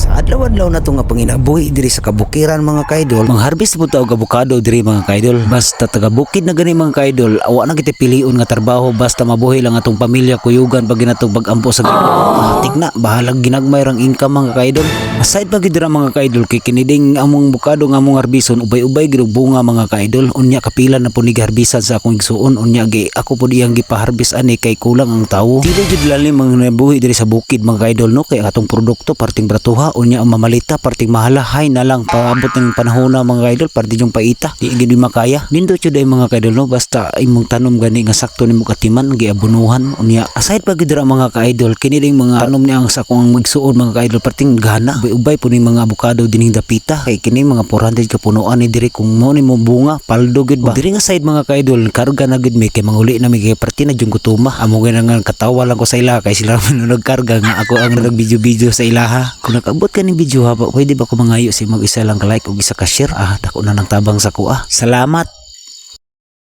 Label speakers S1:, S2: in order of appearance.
S1: Sa adlaw-adlaw na to nga panginabuhi diri sa kabukiran mga kaidol, mangharbis po taog avocado diri mga kaidol. Basta taga bukid na gani mga kaidol, awa na kita piliun nga trabaho basta mabuhi lang atong pamilya kuyugan pag ginatong pag-ampo sa tigna bahalag ginagmay rang income mga kaidol. Aside pa gid ra mga kaidol kay kiniding among bukado nga among harbison ubay-ubay gid bunga mga kaidol. Unya kapila na po ni harbisan sa akong igsuon, unya gi ako po diyang gipaharbis ani kay kulang ang tawo. Dili jud lalim mga nabuhi diri sa bukid mga kaidol no, kay atong produkto parting bratuha unya ang mamalita parting mahalahay na lang paabot ng panahon na mga kaidol parting yung paita di gid makaya. Nindo jud ay mga kaidol no, basta imong tanom gani nga sakto nimo katiman giabunuhan. Unya aside pa gid ra mga kaidol kini mga tanom ni ang sa akong igsuon mga kaidol parting gana ubay po ni mga abukado dining dapita kay kini mga 400 ka punuan ni diri kung mo ni mo bunga paldo gid ba diri nga side mga kaidol karga na gid mi kay manguli na mi kay parti na jung gutuma amo nga nga katawa lang ko sa ila kay sila manunod karga nga ako ang nag-video sa ilaha. Kung nakabot ka ning video ha, pwede ba ko mangayo si mag-isa lang ka like o isa ka share dako na nang tabang sa kuha. Salamat.